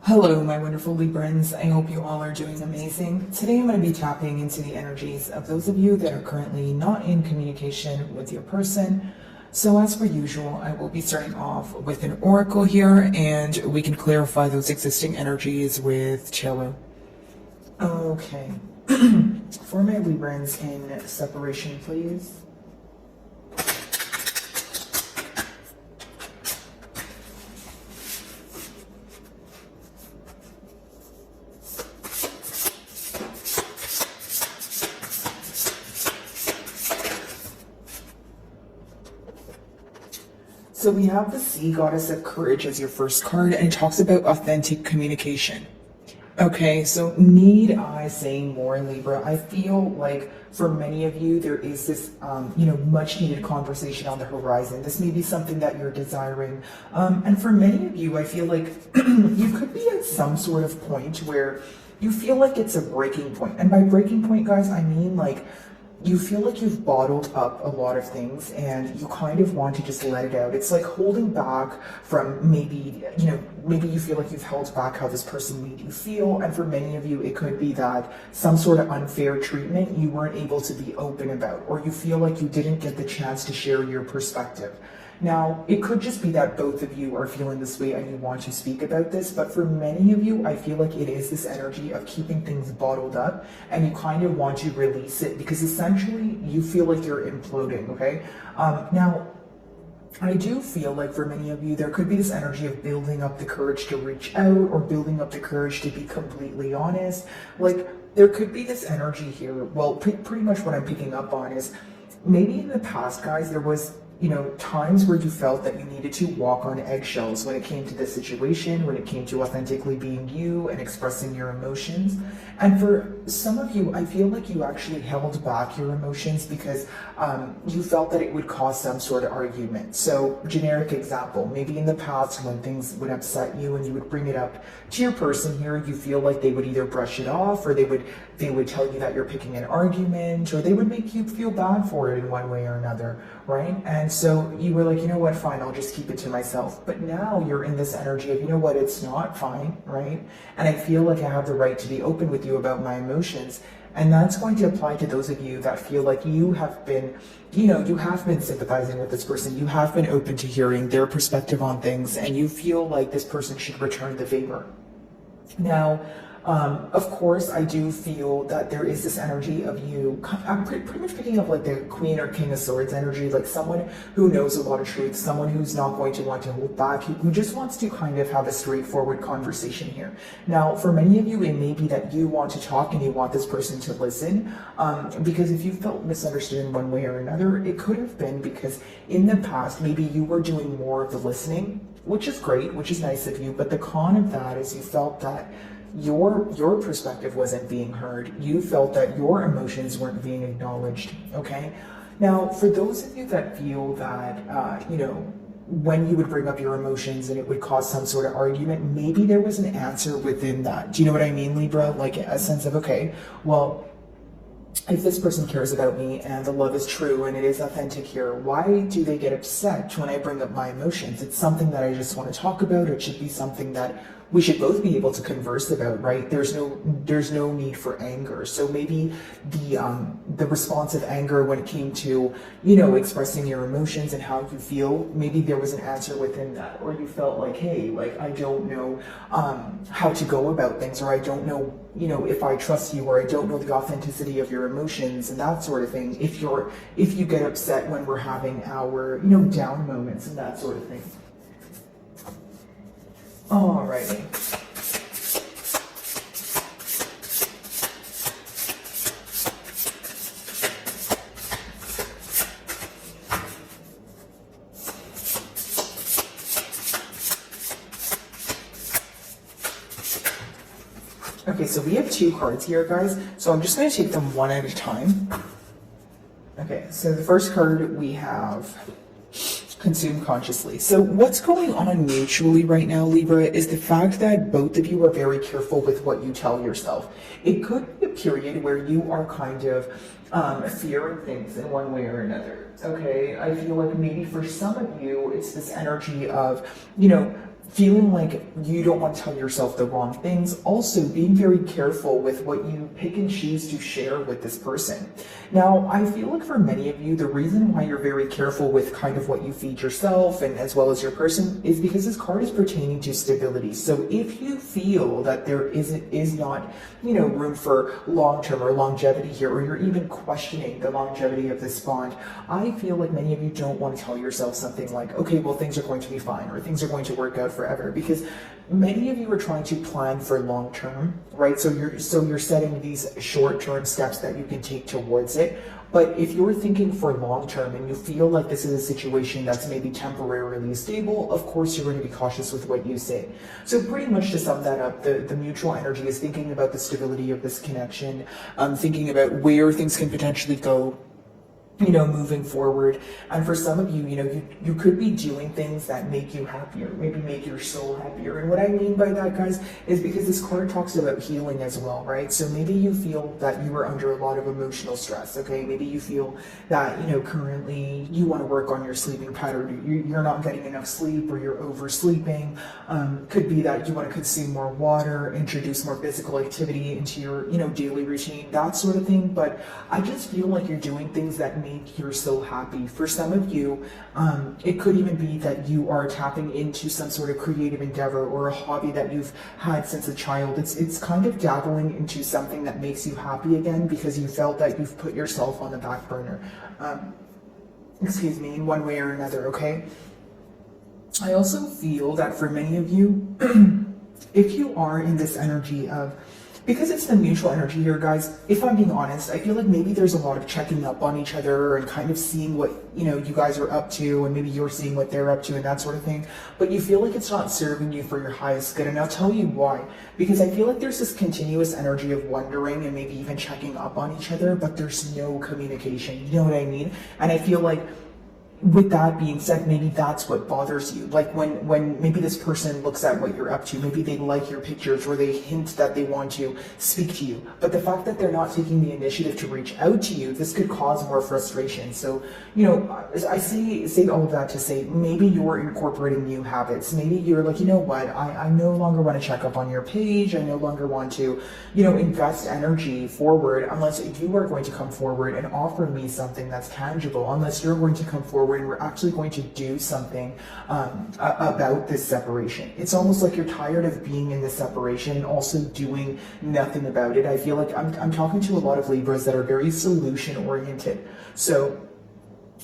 Hello, my wonderful Librans. I hope you all are doing amazing. Today I'm going to be tapping into the energies of those of you that are currently not in communication with your person. So as per usual, I will be starting off with an oracle here, and we can clarify those existing energies with tarot. Okay. For my Librans in separation, please. So we have the Sea Goddess of Courage as your first card, and it talks about authentic communication. Okay, so need I say more, Libra? I feel like for many of you, there is this, much needed conversation on the horizon. This may be something that you're desiring. And for many of you, I feel like you could be at some sort of point where you feel like it's a breaking point. And by breaking point, guys, I mean like, you feel like you've bottled up a lot of things and you kind of want to just let it out. It's like holding back from maybe you feel like you've held back how this person made you feel. And for many of you, it could be that some sort of unfair treatment you weren't able to be open about, or you feel like you didn't get the chance to share your perspective. Now, it could just be that both of you are feeling this way and you want to speak about this, but for many of you, I feel like it is this energy of keeping things bottled up and you kind of want to release it because essentially you feel like you're imploding, okay? Now, I do feel like for many of you, there could be this energy of building up the courage to reach out or building up the courage to be completely honest. Like, there could be this energy here. Well, pretty much what I'm picking up on is maybe in the past, guys, there was times where you felt that you needed to walk on eggshells when it came to this situation, when it came to authentically being you and expressing your emotions. And for some of you, I feel like you actually held back your emotions because you felt that it would cause some sort of argument. So, generic example, maybe in the past when things would upset you and you would bring it up to your person here, you feel like they would either brush it off or they would tell you that you're picking an argument, or they would make you feel bad for it in one way or another, right? And so you were like, you know what, fine, I'll just keep it to myself. But now you're in this energy of, you know what, it's not fine, right? And I feel like I have the right to be open with you about my emotions. And that's going to apply to those of you that feel like you have been sympathizing with this person. You have been open to hearing their perspective on things, and you feel like this person should return the favor. Now, of course, I do feel that there is this energy of you. I'm pretty much picking up like the Queen or King of Swords energy, like someone who knows a lot of truth, someone who's not going to want to hold back, who just wants to kind of have a straightforward conversation here. Now, for many of you, it may be that you want to talk and you want this person to listen, because if you felt misunderstood in one way or another, it could have been because in the past, maybe you were doing more of the listening, which is great, which is nice of you, but the con of that is you felt that your perspective wasn't being heard. You felt that your emotions weren't being acknowledged, okay? Now, for those of you that feel that, when you would bring up your emotions and it would cause some sort of argument, maybe there was an answer within that. Do you know what I mean, Libra? Like a sense of, okay, well, if this person cares about me and the love is true and it is authentic here, why do they get upset when I bring up my emotions? It's something that I just want to talk about. It should be something that we should both be able to converse about, right? There's no need for anger. So maybe the response of anger when it came to, expressing your emotions and how you feel, maybe there was an answer within that, or you felt like, hey, like I don't know how to go about things, or I don't know, if I trust you, or I don't know the authenticity of your emotions and that sort of thing. If you get upset when we're having our, down moments and that sort of thing. Alrighty. Okay, so we have two cards here, guys. So I'm just going to take them one at a time. Okay, so the first card we have consume consciously. So what's going on mutually right now, Libra, is the fact that both of you are very careful with what you tell yourself. It could be a period where you are kind of fearing things in one way or another. Okay, I feel like maybe for some of you, it's this energy of, feeling like you don't want to tell yourself the wrong things. Also, being very careful with what you pick and choose to share with this person. Now, I feel like for many of you, the reason why you're very careful with kind of what you feed yourself and as well as your person is because this card is pertaining to stability. So if you feel that there is not, room for long-term or longevity here, or you're even questioning the longevity of this bond, I feel like many of you don't want to tell yourself something like, okay, well, things are going to be fine, or things are going to work out forever, because many of you are trying to plan for long-term, right? So you're setting these short-term steps that you can take towards it. But if you're thinking for long-term and you feel like this is a situation that's maybe temporarily stable, of course you're going to be cautious with what you say. So pretty much to sum that up, the mutual energy is thinking about the stability of this connection, thinking about where things can potentially go, moving forward. And for some of you, you could be doing things that make you happier, maybe make your soul happier. And what I mean by that, guys, is because this card talks about healing as well, right? So maybe you feel that you are under a lot of emotional stress, okay? Maybe you feel that, currently you want to work on your sleeping pattern. You're not getting enough sleep, or you're oversleeping. Could be that you want to consume more water, introduce more physical activity into your, daily routine, that sort of thing. But I just feel like you're doing things that make you so happy. For some of you, it could even be that you are tapping into some sort of creative endeavor or a hobby that you've had since a child. It's kind of dabbling into something that makes you happy again, because you felt that you've put yourself on the back burner. In one way or another, okay? I also feel that for many of you, if you are in this energy of, because it's the mutual energy here, guys, if I'm being honest, I feel like maybe there's a lot of checking up on each other and kind of seeing what, you guys are up to, and maybe you're seeing what they're up to and that sort of thing. But you feel like it's not serving you for your highest good. And I'll tell you why. Because I feel like there's this continuous energy of wondering and maybe even checking up on each other, but there's no communication. You know what I mean? And I feel like, with that being said, maybe that's what bothers you. Like when maybe this person looks at what you're up to, maybe they like your pictures, or they hint that they want to speak to you. But the fact that they're not taking the initiative to reach out to you, this could cause more frustration. So, I say all of that to say, maybe you're incorporating new habits. Maybe you're like, you know what, I no longer want to check up on your page. I no longer want to, invest energy forward unless you are going to come forward and offer me something that's tangible, unless you're going to come forward and we're actually going to do something about this separation. It's almost like you're tired of being in this separation and also doing nothing about it. I feel like I'm talking to a lot of Libras that are very solution oriented. So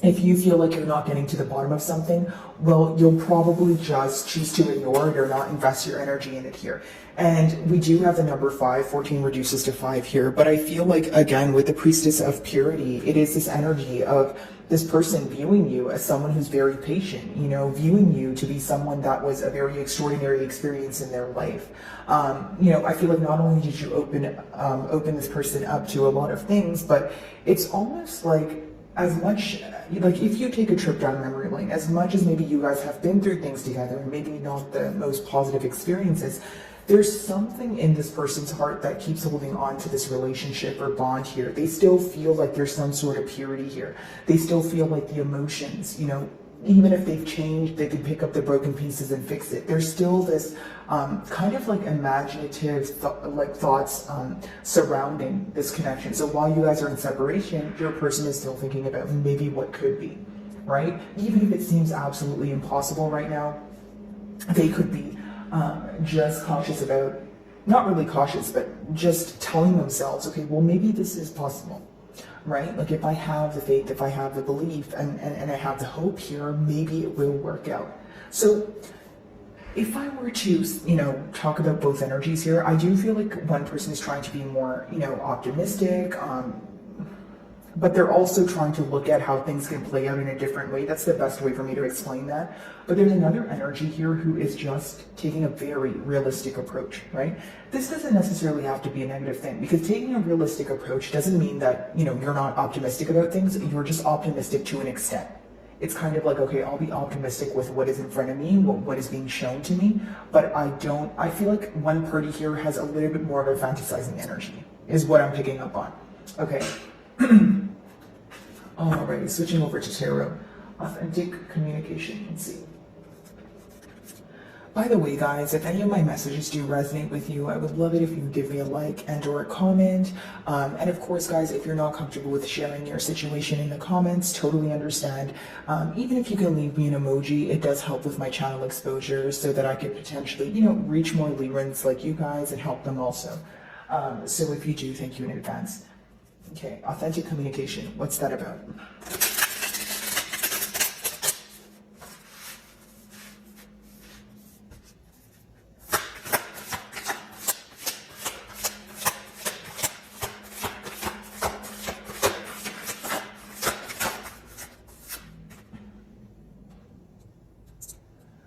if you feel like you're not getting to the bottom of something, well, you'll probably just choose to ignore it or not invest your energy in it here. And we do have the number 5, 14 reduces to 5 here, but I feel like, again, with the Priestess of Purity, it is this energy of this person viewing you as someone who's very patient, viewing you to be someone that was a very extraordinary experience in their life. I feel like not only did you open this person up to a lot of things, but it's almost like, as much, like if you take a trip down memory lane, as much as maybe you guys have been through things together and maybe not the most positive experiences, there's something in this person's heart that keeps holding on to this relationship or bond here. They still feel like there's some sort of purity here. They still feel like the emotions, even if they've changed, they can pick up the broken pieces and fix it. There's still this kind of like imaginative thoughts surrounding this connection. So while you guys are in separation, your person is still thinking about maybe what could be, right? Even if it seems absolutely impossible right now, they could be just cautious about, not really cautious, but just telling themselves, okay, well, maybe this is possible. Right? Like if I have the faith, if I have the belief, and I have the hope here, maybe it will work out. So if I were to, talk about both energies here, I do feel like one person is trying to be more, optimistic, but they're also trying to look at how things can play out in a different way. That's the best way for me to explain that. But there's another energy here who is just taking a very realistic approach, right? This doesn't necessarily have to be a negative thing, because taking a realistic approach doesn't mean that, you're not optimistic about things. You're just optimistic to an extent. It's kind of like, okay, I'll be optimistic with what is in front of me, what is being shown to me, but I feel like one party here has a little bit more of a fantasizing energy, is what I'm picking up on. Okay. Alrighty, switching over to tarot. Authentic communication. Let's see. By the way, guys, if any of my messages do resonate with you, I would love it if you would give me a like and or a comment. And of course, guys, if you're not comfortable with sharing your situation in the comments, totally understand. Even if you can leave me an emoji, it does help with my channel exposure so that I could potentially, reach more Librans like you guys and help them also. So if you do, thank you in advance. Okay, authentic communication. What's that about?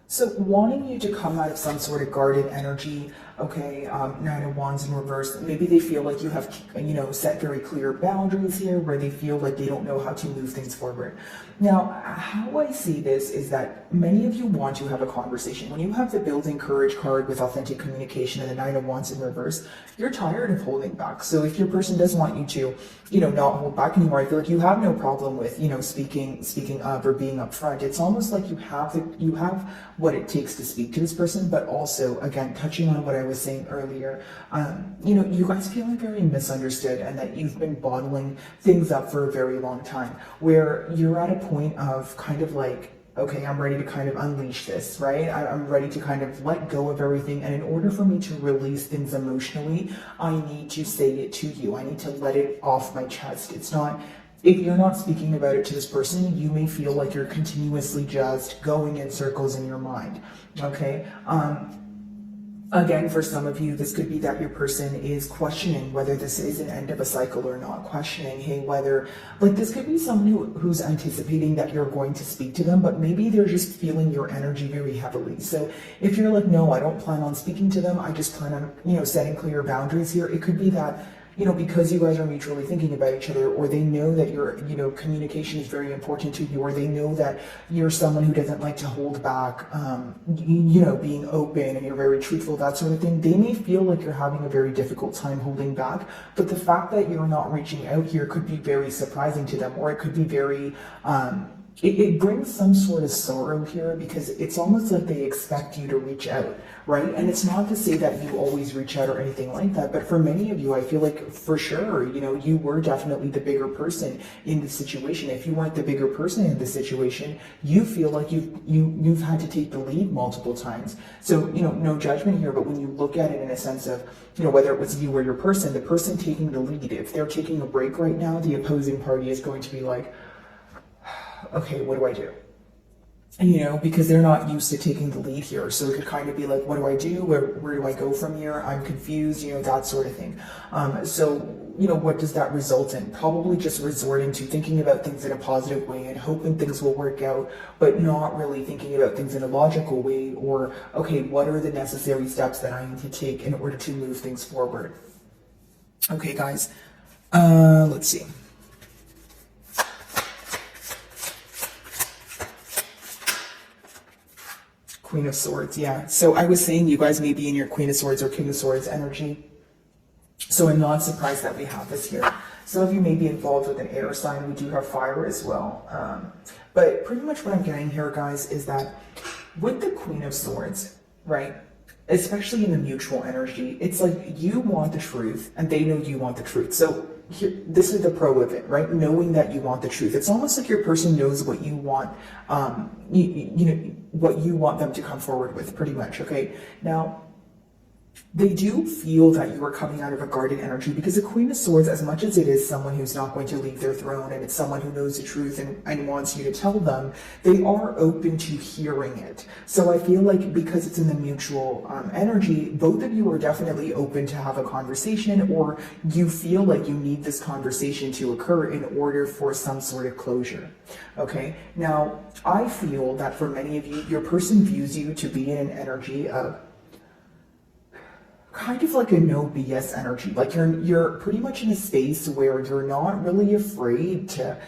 So wanting you to come out of some sort of guarded energy, okay, Nine of Wands in reverse, maybe they feel like you have, set very clear boundaries here where they feel like they don't know how to move things forward. Now, how I see this is that many of you want to have a conversation. When you have the building courage card with authentic communication and the Nine of Wands in reverse, you're tired of holding back. So if your person does want you to, not hold back anymore, I feel like you have no problem with, speaking up or being upfront. It's almost like you have what it takes to speak to this person, but also, again, touching on what I was saying earlier, you guys feeling very misunderstood and that you've been bottling things up for a very long time, where you're at a point of kind of like, okay, I'm ready to kind of unleash this, right? I'm ready to kind of let go of everything. And in order for me to release things emotionally, I need to say it to you. I need to let it off my chest. It's not, if you're not speaking about it to this person, you may feel like you're continuously just going in circles in your mind, okay? Again, for some of you, this could be that your person is questioning whether this is an end of a cycle or not, questioning, hey, whether, like this could be someone who's anticipating that you're going to speak to them, but maybe they're just feeling your energy very heavily. So if you're like, no, I don't plan on speaking to them, I just plan on, setting clear boundaries here, it could be that, because you guys are mutually thinking about each other, or they know that your, communication is very important to you, or they know that you're someone who doesn't like to hold back, being open and you're very truthful, that sort of thing. They may feel like you're having a very difficult time holding back, but the fact that you're not reaching out here could be very surprising to them, or it could be very, it brings some sort of sorrow here because it's almost like they expect you to reach out, right? And it's not to say that you always reach out or anything like that, but for many of you, I feel like for sure, you were definitely the bigger person in the situation. If you weren't the bigger person in the situation, you feel like you've had to take the lead multiple times. So, no judgment here, but when you look at it in a sense of, whether it was you or your person, the person taking the lead, if they're taking a break right now, the opposing party is going to be like, okay, what do I do? Because they're not used to taking the lead here. So it could kind of be like, what do I do? Where do I go from here? I'm confused, that sort of thing. So, what does that result in? Probably just resorting to thinking about things in a positive way and hoping things will work out, but not really thinking about things in a logical way or, okay, what are the necessary steps that I need to take in order to move things forward? Okay, guys, let's see. Queen of Swords, yeah. So I was saying you guys may be in your Queen of Swords or King of Swords energy. So I'm not surprised that we have this here. Some of you may be involved with an air sign. We do have fire as well. But pretty much what I'm getting here, guys, is that with the Queen of Swords, right, especially in the mutual energy, it's like you want the truth and they know you want the truth. So here, this is the pro of it, right? Knowing that you want the truth. It's almost like your person knows what you want, what you want them to come forward with, pretty much, okay? Now, they do feel that you are coming out of a guarded energy because the Queen of Swords, as much as it is someone who's not going to leave their throne and it's someone who knows the truth and wants you to tell them, they are open to hearing it. So I feel like because it's in the mutual energy, both of you are definitely open to have a conversation, or you feel like you need this conversation to occur in order for some sort of closure. Okay, now I feel that for many of you, your person views you to be in an energy of kind of like a no BS energy. Like you're pretty much in a space where you're not really afraid to,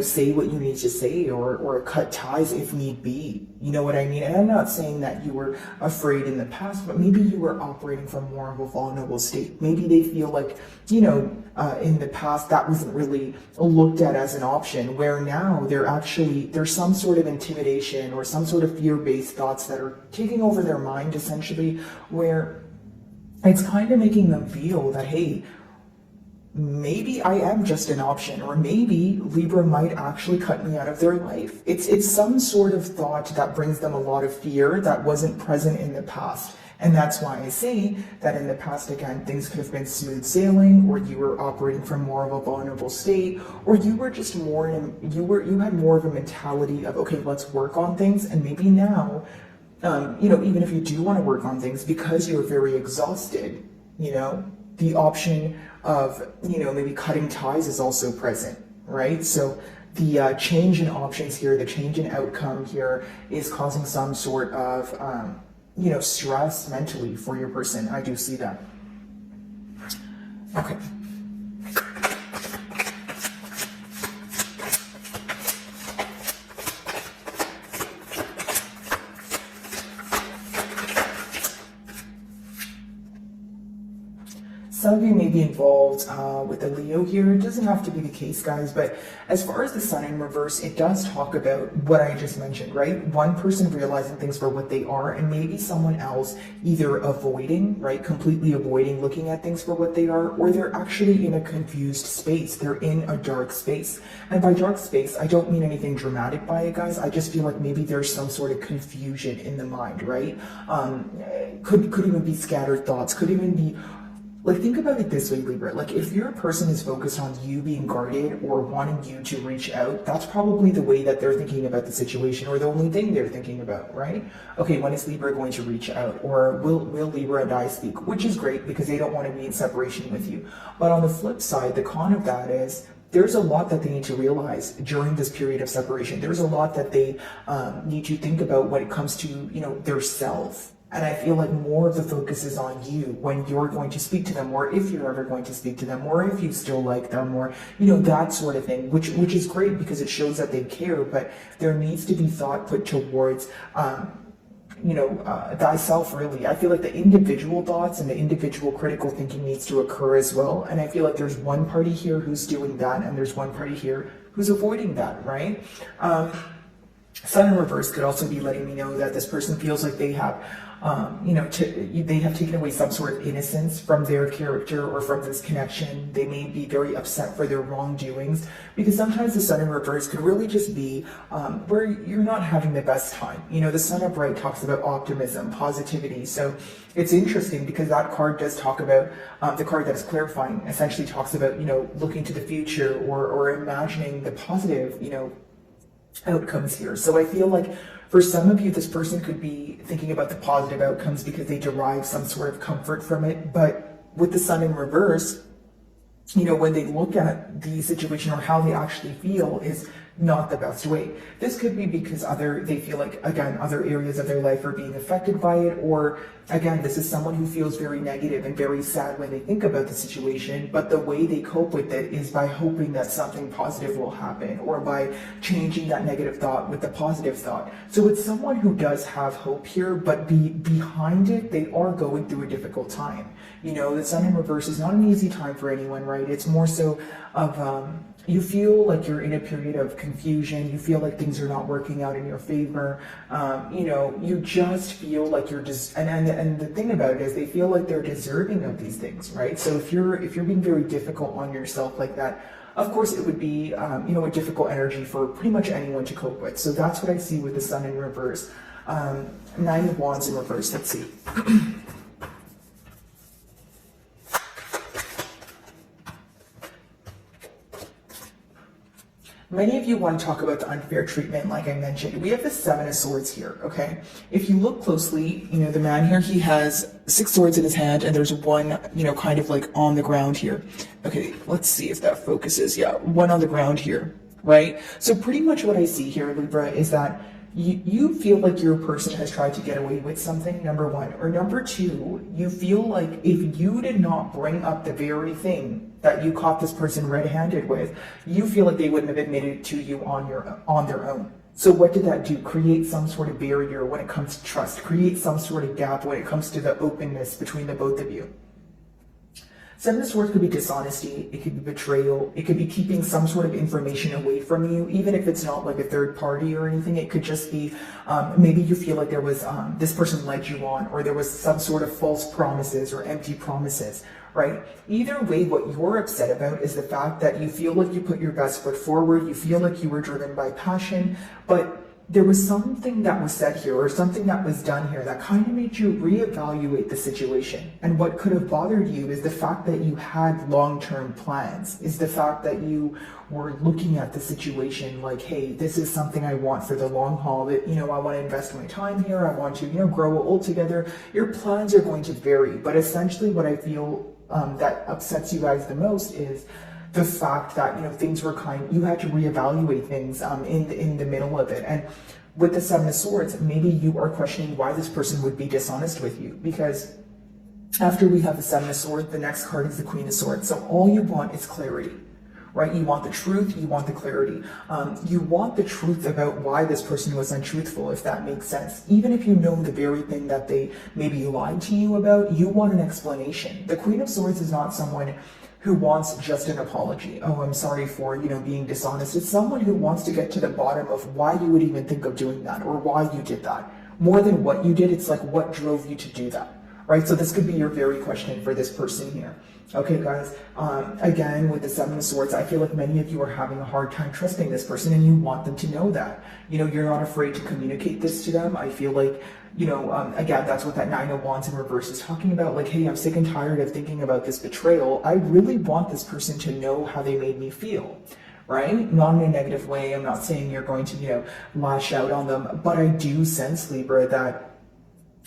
say what you need to say or cut ties if need be. You know what I mean? And I'm not saying that you were afraid in the past, but maybe you were operating from more of a vulnerable state. Maybe they feel like, in the past that wasn't really looked at as an option, where now there's some sort of intimidation or some sort of fear-based thoughts that are taking over their mind, essentially, where it's kind of making them feel that, hey, maybe I am just an option, or maybe Libra might actually cut me out of their life. It's some sort of thought that brings them a lot of fear that wasn't present in the past. And that's why I say that in the past, again, things could have been smooth sailing, or you were operating from more of a vulnerable state, or you were just you had more of a mentality of, okay, let's work on things. And maybe now, even if you do want to work on things because you're very exhausted, the option of, maybe cutting ties is also present, right? So the change in options here, the change in outcome here is causing some sort of, stress mentally for your person. I do see that. Okay. Some of you may be involved with a Leo here. It doesn't have to be the case, guys, but as far as the sun in reverse, it does talk about what I just mentioned, right? One person realizing things for what they are, and maybe someone else either avoiding, right? Completely avoiding looking at things for what they are, or they're actually in a confused space. They're in a dark space. And by dark space, I don't mean anything dramatic by it, guys. I just feel like maybe there's some sort of confusion in the mind, right? Could even be scattered thoughts, could even be, like, think about it this way, Libra. Like, if your person is focused on you being guarded or wanting you to reach out, that's probably the way that they're thinking about the situation, or the only thing they're thinking about, right? Okay, when is Libra going to reach out? Or will Libra and I speak? Which is great because they don't want to be in separation with you. But on the flip side, the con of that is there's a lot that they need to realize during this period of separation. There's a lot that they need to think about when it comes to, their self. And I feel like more of the focus is on you when you're going to speak to them, or if you're ever going to speak to them, or if you still like them, or, that sort of thing, which is great because it shows that they care, but there needs to be thought put towards, thyself, really. I feel like the individual thoughts and the individual critical thinking needs to occur as well. And I feel like there's one party here who's doing that, and there's one party here who's avoiding that, right? Sun in reverse could also be letting me know that this person feels like they have, they have taken away some sort of innocence from their character or from this connection. They may be very upset for their wrongdoings, because sometimes the sun in reverse could really just be where you're not having the best time. The sun upright talks about optimism, positivity. So it's interesting because that card does talk about, the card that is clarifying essentially talks about, looking to the future or imagining the positive, outcomes here. So I feel like for some of you, this person could be thinking about the positive outcomes because they derive some sort of comfort from it. But with the sun in reverse, when they look at the situation or how they actually feel is not the best way. This could be because they feel like, again, other areas of their life are being affected by it, or again, this is someone who feels very negative and very sad when they think about the situation, but the way they cope with it is by hoping that something positive will happen, or by changing that negative thought with the positive thought. So it's someone who does have hope here, but behind it, they are going through a difficult time. The sun in reverse is not an easy time for anyone, right? It's more so of, you feel like you're in a period of confusion. You feel like things are not working out in your favor. You just feel like you're just, and the thing about it is they feel like they're deserving of these things, right? So if you're being very difficult on yourself like that, of course it would be, a difficult energy for pretty much anyone to cope with. So that's what I see with the sun in reverse. Nine of Wands in reverse, let's see. Many of you want to talk about the unfair treatment, like I mentioned. We have the Seven of Swords here, okay? If you look closely, the man here, he has 6 swords in his hand, and there's one, kind of like on the ground here. Okay, let's see if that focuses. Yeah, one on the ground here, right? So pretty much what I see here, Libra, is that you feel like your person has tried to get away with something, number one. Or number two, you feel like if you did not bring up the very thing that you caught this person red-handed with, you feel like they wouldn't have admitted it to you on their own. So what did that do? Create some sort of barrier when it comes to trust, create some sort of gap when it comes to the openness between the both of you. Seven of Swords could be dishonesty, it could be betrayal, it could be keeping some sort of information away from you, even if it's not like a third party or anything. It could just be maybe you feel like there was this person led you on, or there was some sort of false promises or empty promises, right? Either way, what you're upset about is the fact that you feel like you put your best foot forward, you feel like you were driven by passion, but there was something that was said here or something that was done here that kind of made you reevaluate the situation. And what could have bothered you is the fact that you had long-term plans, is the fact that you were looking at the situation like, hey, this is something I want for the long haul, that, I want to invest my time here, I want to, grow old together. Your plans are going to vary, but essentially what I feel that upsets you guys the most is the fact that things were you had to reevaluate things in the middle of it. And with the Seven of Swords, maybe you are questioning why this person would be dishonest with you, because after we have the Seven of Swords, the next card is the Queen of Swords. So all you want is clarity, right? You want the truth, you want the clarity. You want the truth about why this person was untruthful, if that makes sense. Even if you know the very thing that they maybe lied to you about, you want an explanation. The Queen of Swords is not someone who wants just an apology. Oh, I'm sorry for, being dishonest. It's someone who wants to get to the bottom of why you would even think of doing that or why you did that. More than what you did, it's like what drove you to do that, right? So this could be your very question for this person here. Okay, guys, again, with the Seven of Swords, I feel like many of you are having a hard time trusting this person, and you want them to know that. You're not afraid to communicate this to them. I feel like, again, that's what that Nine of Wands in reverse is talking about. Like, hey, I'm sick and tired of thinking about this betrayal. I really want this person to know how they made me feel, right? Not in a negative way. I'm not saying you're going to, lash out on them, but I do sense, Libra, that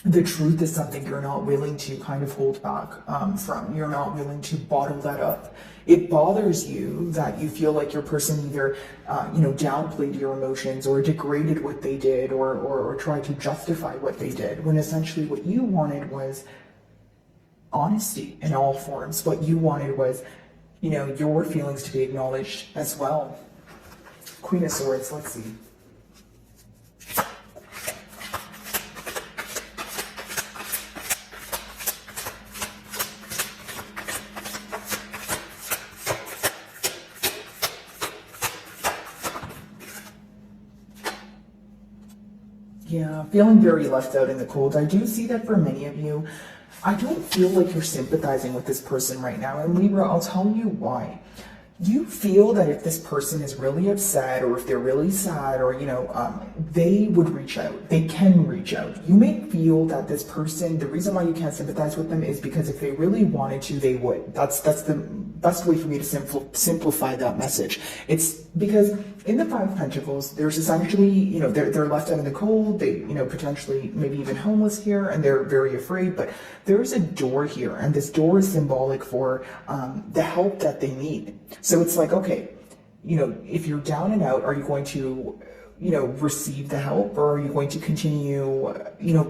the truth is something you're not willing to kind of hold back from. You're not willing to bottle that up. It bothers you that you feel like your person either, downplayed your emotions or degraded what they did or tried to justify what they did, when essentially what you wanted was honesty in all forms. What you wanted was, your feelings to be acknowledged as well. Queen of Swords, let's see. Yeah, feeling very left out in the cold. I do see that for many of you. I don't feel like you're sympathizing with this person right now. And Libra, I'll tell you why. You feel that if this person is really upset or if they're really sad or, they would reach out. They can reach out. You may feel that this person, the reason why you can't sympathize with them is because if they really wanted to, they would. That's the best way for me to simplify that message. It's because in the Five of Pentacles, there's essentially, they're left out in the cold. They, potentially maybe even homeless here, and they're very afraid. But there's a door here, and this door is symbolic for the help that they need. So it's like, okay, if you're down and out, are you going to, receive the help, or are you going to continue,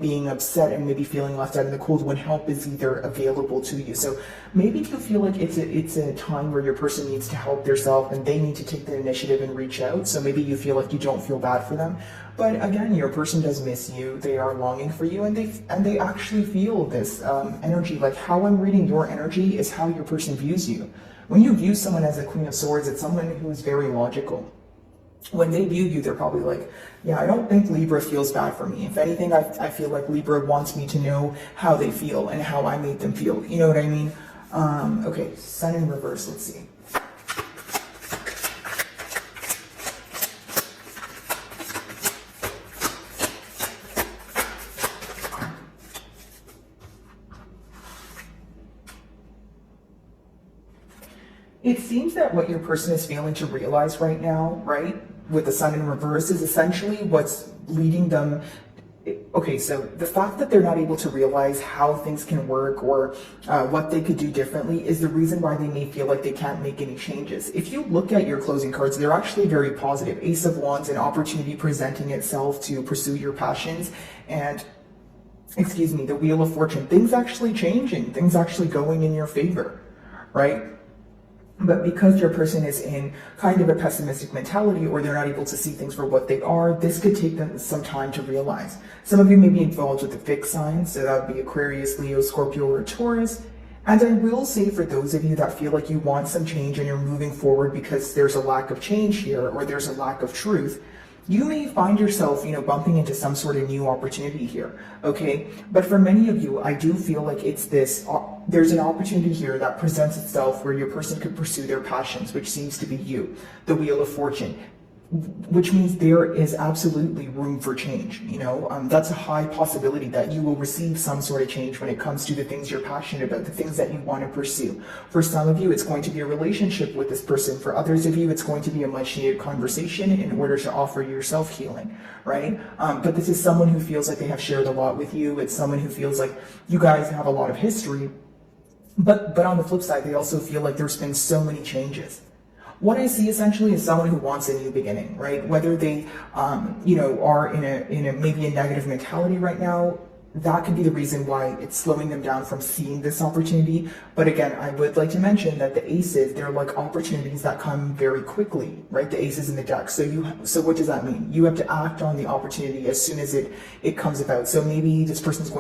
being upset and maybe feeling left out in the cold when help is either available to you? So maybe you feel like it's a time where your person needs to help themselves and they need to take the initiative and reach out. So maybe you feel like you don't feel bad for them. But again, your person does miss you. They are longing for you, and they actually feel this energy. Like how I'm reading your energy is how your person views you. When you view someone as a Queen of Swords, it's someone who is very logical. When they view you, they're probably like, yeah, I don't think Libra feels bad for me. If anything, I feel like Libra wants me to know how they feel and how I made them feel. You know what I mean? Okay, Sun in reverse, let's see. It seems that what your person is failing to realize right now, right, with the Sun in reverse, is essentially what's leading them Okay, so the fact that they're not able to realize how things can work or what they could do differently is the reason why they may feel like they can't make any changes. If you look at your closing cards, they're actually very positive. Ace of Wands, an opportunity presenting itself to pursue your passions, and excuse me, the Wheel of Fortune, things actually changing, things actually going in your favor, right? But because your person is in kind of a pessimistic mentality, or they're not able to see things for what they are, this could take them some time to realize. Some of you may be involved with the fixed signs, so that would be Aquarius, Leo, Scorpio, or Taurus. And I will say, for those of you that feel like you want some change and you're moving forward because there's a lack of change here, or there's a lack of truth, you may find yourself, bumping into some sort of new opportunity here, okay? But for many of you, I do feel like it's this, there's an opportunity here that presents itself where your person could pursue their passions, which seems to be you, the Wheel of Fortune, which means there is absolutely room for change, That's a high possibility that you will receive some sort of change when it comes to the things you're passionate about, the things that you want to pursue. For some of you, it's going to be a relationship with this person. For others of you, it's going to be a much needed conversation in order to offer yourself healing, right? But this is someone who feels like they have shared a lot with you. It's someone who feels like you guys have a lot of history. But on the flip side, they also feel like there's been so many changes. What I see essentially is someone who wants a new beginning, right? Whether they, are in a maybe a negative mentality right now, that could be the reason why it's slowing them down from seeing this opportunity. But again, I would like to mention that the aces, they're like opportunities that come very quickly, right? The aces in the deck. So what does that mean? You have to act on the opportunity as soon as it comes about. So maybe this person's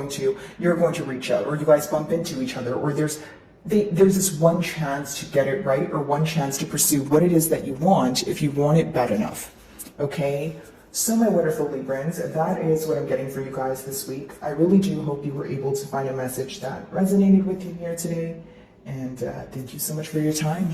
you're going to reach out, or you guys bump into each other, or there's this one chance to get it right, or one chance to pursue what it is that you want, if you want it bad enough. Okay, so my wonderful Librans, that is what I'm getting for you guys this week. I really do hope you were able to find a message that resonated with you here today, and thank you so much for your time.